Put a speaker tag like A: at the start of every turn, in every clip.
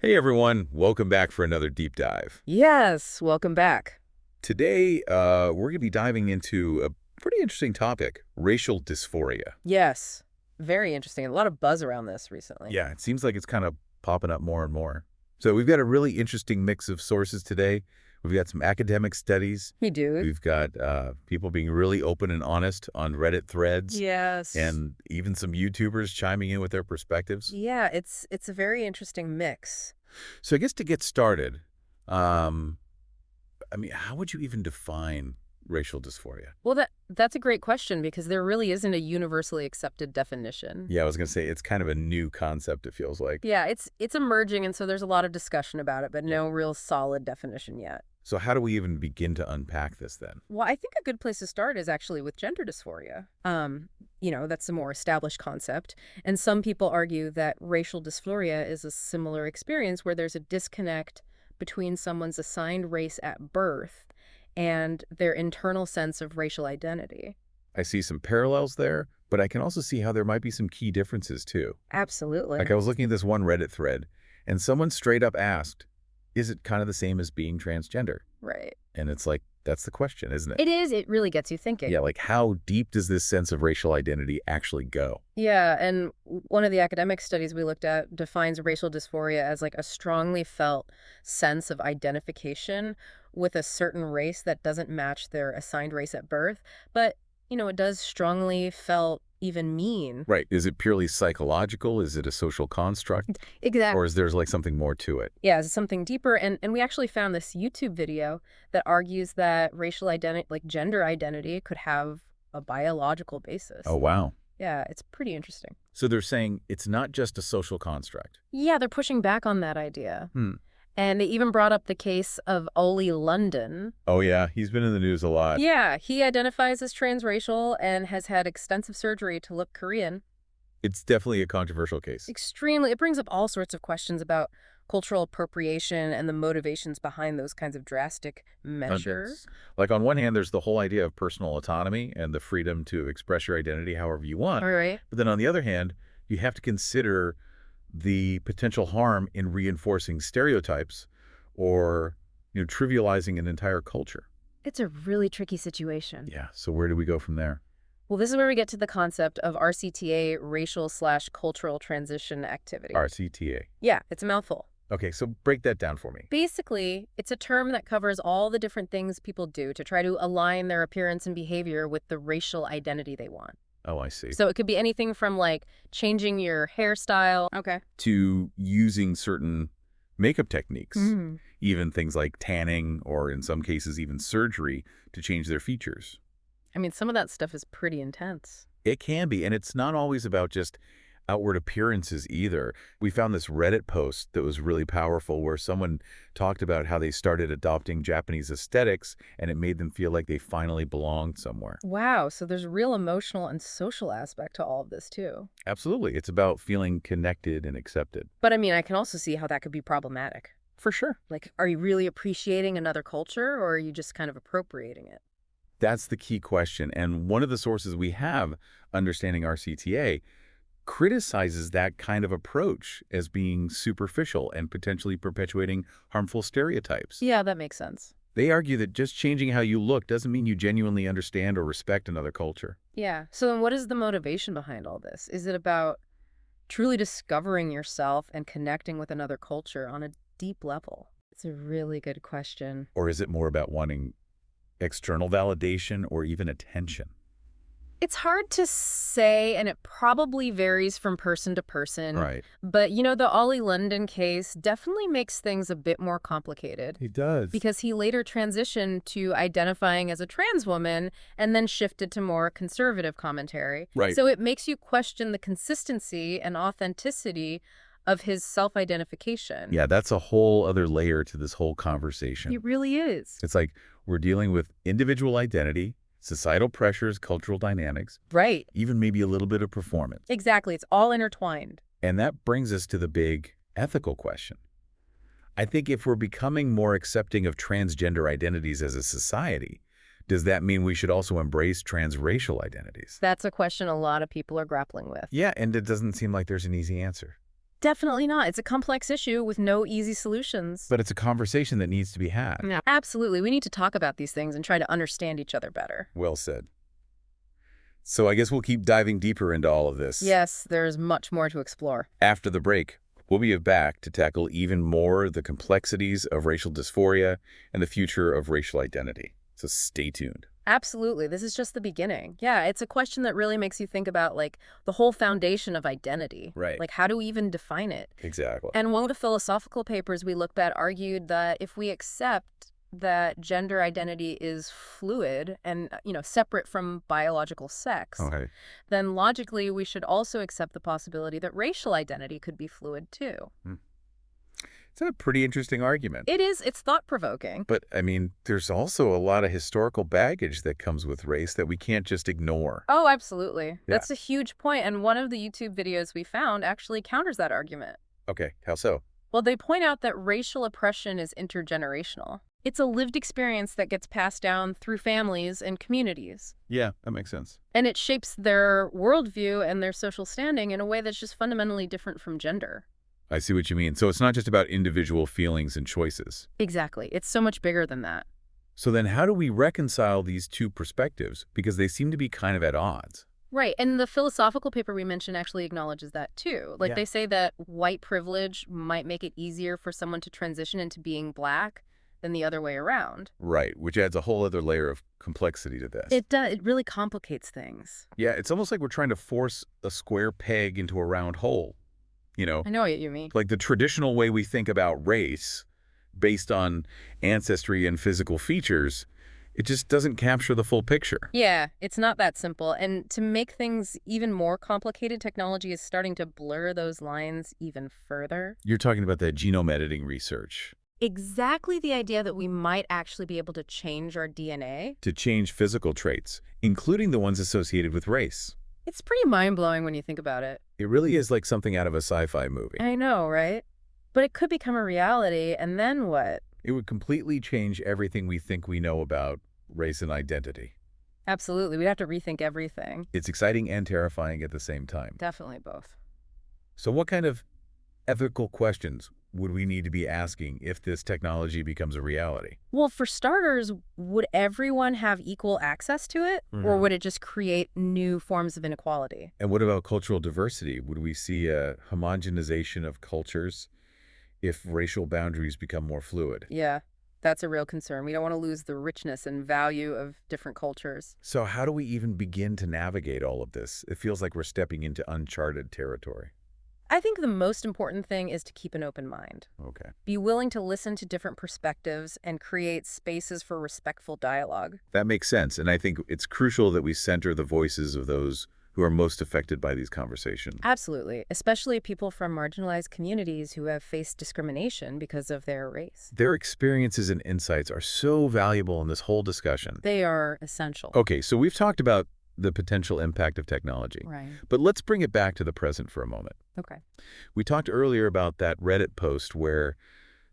A: Hey everyone, welcome back for another deep dive.
B: Yes, welcome back.
A: Today, we're going to be diving into a pretty interesting topic, racial dysphoria.
B: Yes, very interesting. A lot of buzz around this recently.
A: Yeah, it seems like it's kind of popping up more and more. So we've got a really interesting mix of sources today. We've got some academic studies.
B: We do.
A: We've got people being really open and honest on Reddit threads,
B: Yes.
A: and even some YouTubers chiming in with their perspectives.
B: Yeah, it's a very interesting mix.
A: So I guess to get started, um, how would you even define racial dysphoria?
B: Well, that's a great question because there really isn't a universally accepted definition.
A: Yeah, I was going to say it's kind of a new concept, it feels like.
B: Yeah, it's emerging, and so there's a lot of discussion about it, but
A: Yeah.
B: no real solid definition yet.
A: So how do we even begin to unpack this then?
B: Well, I think a good place to start is actually with gender dysphoria. That's a more established concept. And some people argue that racial dysphoria is a similar experience where there's a disconnect between someone's assigned race at birth and their internal sense of racial identity.
A: I see some parallels there, but I can also see how there might be some key differences too.
B: Absolutely.
A: Like I was looking at this one Reddit thread, and someone straight up asked, is it kind of the same as being transgender?
B: Right.
A: And it's like, that's the question, isn't it?
B: It is. It really gets you thinking.
A: Yeah, like how deep does this sense of racial identity actually go?
B: Yeah, and one of the academic studies we looked at defines racial dysphoria as like a strongly felt sense of identification with a certain race that doesn't match their assigned race at birth. But, it does strongly felt even mean.
A: Right. Is it purely psychological? Is it a social construct?
B: Exactly.
A: Or is there like something more to it?
B: Yeah, it's something deeper. And we actually found this YouTube video that argues that racial identity, like gender identity, could have a biological basis.
A: Oh, wow.
B: Yeah, it's pretty interesting.
A: So they're saying it's not just a social construct.
B: Yeah, they're pushing back on that idea.
A: Hmm.
B: And they even brought up the case of Ollie London.
A: Oh, yeah. He's been in the news a lot.
B: Yeah, he identifies as transracial and has had extensive surgery to look Korean.
A: It's definitely a controversial case.
B: Extremely. It brings up all sorts of questions about cultural appropriation and the motivations behind those kinds of drastic measures.
A: Like on one hand, there's the whole idea of personal autonomy and the freedom to express your identity however you want.
B: All right.
A: But then on the other hand, you have to consider the potential harm in reinforcing stereotypes or, trivializing an entire culture.
B: It's a really tricky situation.
A: Yeah. So where do we go from there?
B: Well, this is where we get to the concept of RCTA, racial/cultural transition activity.
A: RCTA.
B: Yeah, it's a mouthful.
A: Okay, so break that down for me.
B: Basically, it's a term that covers all the different things people do to try to align their appearance and behavior with the racial identity they want.
A: Oh, I see.
B: So it could be anything from like changing your hairstyle. Okay.
A: To using certain makeup techniques,
B: Mm.
A: even things like tanning or in some cases even surgery to change their features.
B: I mean, some of that stuff is pretty intense.
A: It can be, and it's not always about just outward appearances either. We found this Reddit post that was really powerful where someone talked about how they started adopting Japanese aesthetics and it made them feel like they finally belonged somewhere.
B: Wow. So there's a real emotional and social aspect to all of this, too.
A: Absolutely. It's about feeling connected and accepted.
B: But I mean, I can also see how that could be problematic.
A: For sure.
B: Like, are you really appreciating another culture or are you just kind of appropriating it?
A: That's the key question. And one of the sources we have, Understanding RCTA, criticizes that kind of approach as being superficial and potentially perpetuating harmful stereotypes.
B: Yeah, that makes sense.
A: They argue that just changing how you look doesn't mean you genuinely understand or respect another culture.
B: Yeah. So then what is the motivation behind all this? Is it about truly discovering yourself and connecting with another culture on a deep level? It's a really good question.
A: Or is it more about wanting external validation or even attention?
B: It's hard to say, and it probably varies from person to person.
A: Right.
B: But, the Ollie London case definitely makes things a bit more complicated.
A: He does.
B: Because he later transitioned to identifying as a trans woman and then shifted to more conservative commentary.
A: Right.
B: So it makes you question the consistency and authenticity of his self-identification.
A: Yeah, that's a whole other layer to this whole conversation.
B: It really is.
A: It's like we're dealing with individual identity, societal pressures, cultural dynamics,
B: Right.
A: even maybe a little bit of performance.
B: Exactly. It's all intertwined.
A: And that brings us to the big ethical question. I think if we're becoming more accepting of transgender identities as a society, does that mean we should also embrace transracial identities?
B: That's a question a lot of people are grappling with.
A: Yeah, and it doesn't seem like there's an easy answer.
B: Definitely not. It's a complex issue with no easy solutions.
A: But it's a conversation that needs to be had.
B: Yeah. Absolutely. We need to talk about these things and try to understand each other better.
A: Well said. So I guess we'll keep diving deeper into all of this.
B: Yes, there's much more to explore.
A: After the break, we'll be back to tackle even more the complexities of racial dysphoria and the future of racial identity. So stay tuned.
B: Absolutely. This is just the beginning. Yeah, it's a question that really makes you think about, like, the whole foundation of identity.
A: Right.
B: Like, how do we even define it?
A: Exactly.
B: And one of the philosophical papers we looked at argued that if we accept that gender identity is fluid and, separate from biological sex,
A: Okay.
B: then logically we should also accept the possibility that racial identity could be fluid too.
A: It's a pretty interesting argument.
B: It is, it's thought-provoking.
A: But, I mean, there's also a lot of historical baggage that comes with race that we can't just ignore.
B: Oh, absolutely.
A: Yeah.
B: That's a huge point, and one of the YouTube videos we found actually counters that argument.
A: Okay, how so?
B: Well, they point out that racial oppression is intergenerational. It's a lived experience that gets passed down through families and communities.
A: Yeah, that makes sense.
B: And it shapes their worldview and their social standing in a way that's just fundamentally different from gender.
A: I see what you mean. So it's not just about individual feelings and choices.
B: Exactly. It's so much bigger than that.
A: So then how do we reconcile these two perspectives? Because they seem to be kind of at odds.
B: Right. And the philosophical paper we mentioned actually acknowledges that too. Like
A: Yeah.
B: they say that white privilege might make it easier for someone to transition into being black than the other way around.
A: Right, which adds a whole other layer of complexity to this.
B: It does. It really complicates things.
A: Yeah, it's almost like we're trying to force a square peg into a round hole.
B: I know what you mean.
A: Like the traditional way we think about race based on ancestry and physical features, it just doesn't capture the full picture.
B: Yeah, it's not that simple. And to make things even more complicated, technology is starting to blur those lines even further.
A: You're talking about that genome editing research
B: Exactly the idea that we might actually be able to change our DNA.
A: to change physical traits, including the ones associated with race.
B: It's pretty mind-blowing when you think about it.
A: It really is like something out of a sci-fi movie.
B: I know, right? But it could become a reality, and then what?
A: It would completely change everything we think we know about race and identity.
B: Absolutely. We'd have to rethink everything.
A: It's exciting and terrifying at the same time.
B: Definitely both.
A: So what kind of ethical questions would we need to be asking if this technology becomes a reality?
B: Well, for starters, would everyone have equal access to it? Or would it just create new forms of inequality?
A: And what about cultural diversity? Would we see a homogenization of cultures if racial boundaries become more fluid?
B: Yeah, that's a real concern. We don't want to lose the richness and value of different cultures.
A: So how do we even begin to navigate all of this? It feels like we're stepping into uncharted territory.
B: I think the most important thing is to keep an open mind.
A: Okay.
B: Be willing to listen to different perspectives and create spaces for respectful dialogue.
A: That makes sense. And I think it's crucial that we center the voices of those who are most affected by these conversations.
B: Absolutely, especially people from marginalized communities who have faced discrimination because of their race.
A: Their experiences and insights are so valuable in this whole discussion.
B: They are essential.
A: Okay, so we've talked about the potential impact of technology.
B: Right.
A: But let's bring it back to the present for a moment.
B: Okay.
A: We talked earlier about that Reddit post where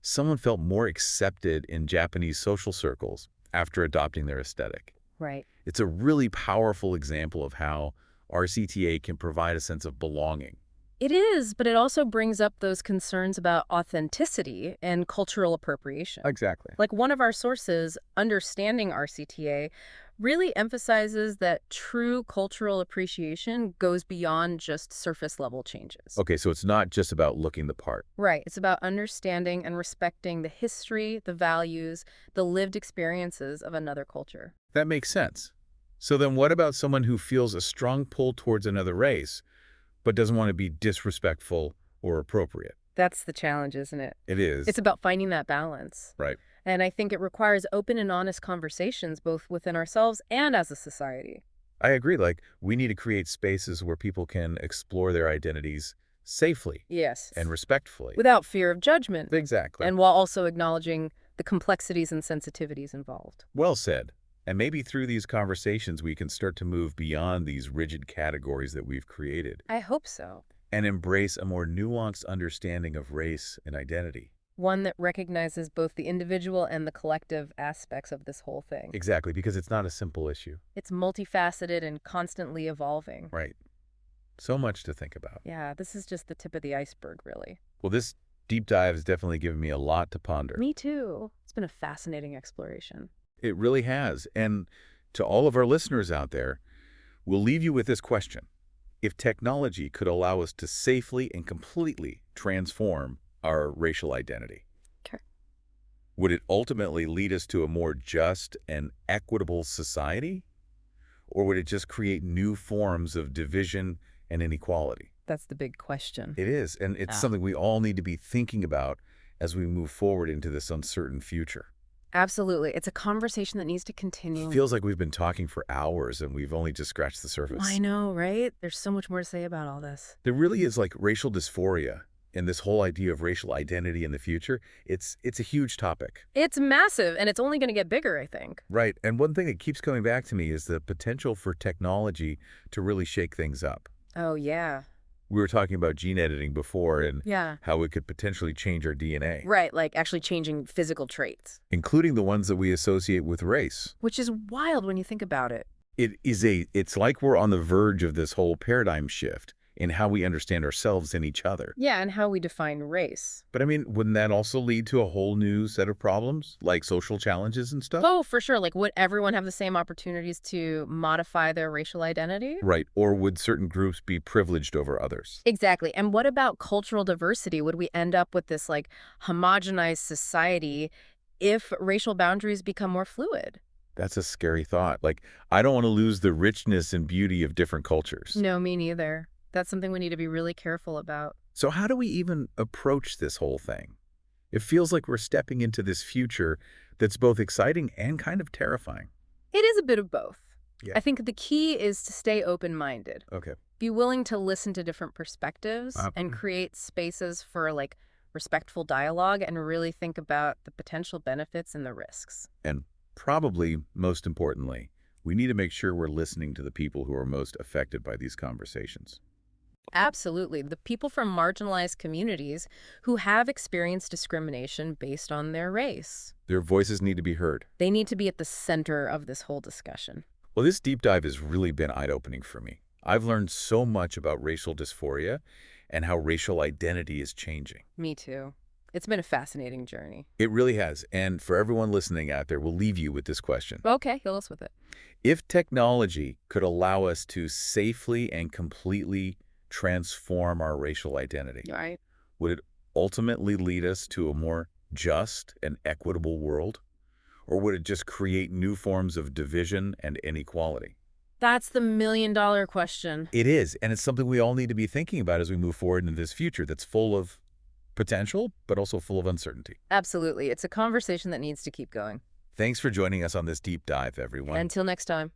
A: someone felt more accepted in Japanese social circles after adopting their aesthetic.
B: Right.
A: It's a really powerful example of how RCTA can provide a sense of belonging.
B: It is, but it also brings up those concerns about authenticity and cultural appropriation.
A: Exactly.
B: Like one of our sources, Understanding RCTA, really emphasizes that true cultural appreciation goes beyond just surface level changes.
A: Okay, so it's not just about looking the part.
B: Right. It's about understanding and respecting the history, the values, the lived experiences of another culture.
A: That makes sense. So then what about someone who feels a strong pull towards another race, but doesn't want to be disrespectful or appropriate?
B: That's the challenge, isn't it?
A: It is.
B: It's about finding that balance.
A: Right.
B: And I think it requires open and honest conversations, both within ourselves and as a society.
A: I agree. Like, we need to create spaces where people can explore their identities safely
B: Yes.
A: and respectfully.
B: Without fear of judgment.
A: Exactly.
B: And while also acknowledging the complexities and sensitivities involved.
A: Well said. And maybe through these conversations, we can start to move beyond these rigid categories that we've created
B: I hope so.
A: and embrace a more nuanced understanding of race and identity.
B: One that recognizes both the individual and the collective aspects of this whole thing.
A: Exactly, because it's not a simple issue.
B: It's multifaceted and constantly evolving.
A: Right. So much to think about.
B: Yeah, this is just the tip of the iceberg, really.
A: Well, this deep dive has definitely given me a lot to ponder.
B: Me too. It's been a fascinating exploration.
A: It really has. And to all of our listeners out there, we'll leave you with this question. If technology could allow us to safely and completely transform our racial identity,
B: Okay.
A: would it ultimately lead us to a more just and equitable society? Or would it just create new forms of division and inequality?
B: That's the big question.
A: It is, and it's something we all need to be thinking about as we move forward into this uncertain future.
B: Absolutely. It's a conversation that needs to
A: It
B: continue.
A: feels like we've been talking for hours and we've only just scratched the surface.
B: I know, right? There's so much more to say about all this.
A: There really is like racial dysphoria and this whole idea of racial identity in the future. It's a huge topic.
B: It's massive, and it's only going to get bigger, I think.
A: Right, and one thing that keeps coming back to me is the potential for technology to really shake things up.
B: Oh, yeah.
A: We were talking about gene editing before and
B: Yeah.
A: how it could potentially change our DNA,
B: Right, like actually changing physical traits,
A: including the ones that we associate with race.
B: which is wild when you think about it.
A: It's like we're on the verge of this whole paradigm shift in how we understand ourselves and each other.
B: Yeah, and how we define race.
A: But I mean, wouldn't that also lead to a whole new set of problems, like social challenges and stuff?
B: Oh, for sure. Like, would everyone have the same opportunities to modify their racial identity?
A: Right, or would certain groups be privileged over others?
B: Exactly. And what about cultural diversity? Would we end up with this, like, homogenized society if racial boundaries become more fluid?
A: That's a scary thought. Like, I don't want to lose the richness and beauty of different cultures.
B: No, me neither. That's something we need to be really careful about.
A: So how do we even approach this whole thing? It feels like we're stepping into this future that's both exciting and kind of terrifying.
B: It is a bit of both.
A: Yeah.
B: I think the key is to stay open-minded.
A: Okay.
B: Be willing to listen to different perspectives and
A: Mm.
B: create spaces for, like, respectful dialogue and really think about the potential benefits and the risks.
A: And probably most importantly, we need to make sure we're listening to the people who are most affected by these conversations.
B: Absolutely. The people from marginalized communities who have experienced discrimination based on their race.
A: Their voices need to be heard.
B: They need to be at the center of this whole discussion.
A: Well, this deep dive has really been eye-opening for me. I've learned so much about racial dysphoria and how racial identity is changing.
B: Me too. It's been a fascinating journey.
A: It really has. And for everyone listening out there, we'll leave you with this question.
B: Okay, kill us with it.
A: If technology could allow us to safely and completely transform our racial identity,
B: All right.
A: would it ultimately lead us to a more just and equitable world? Or would it just create new forms of division and inequality?
B: That's the million-dollar question.
A: It is, and it's something we all need to be thinking about as we move forward into this future that's full of potential, but also full of uncertainty.
B: Absolutely. It's a conversation that needs to keep going.
A: Thanks for joining us on this deep dive, everyone.
B: Until next time.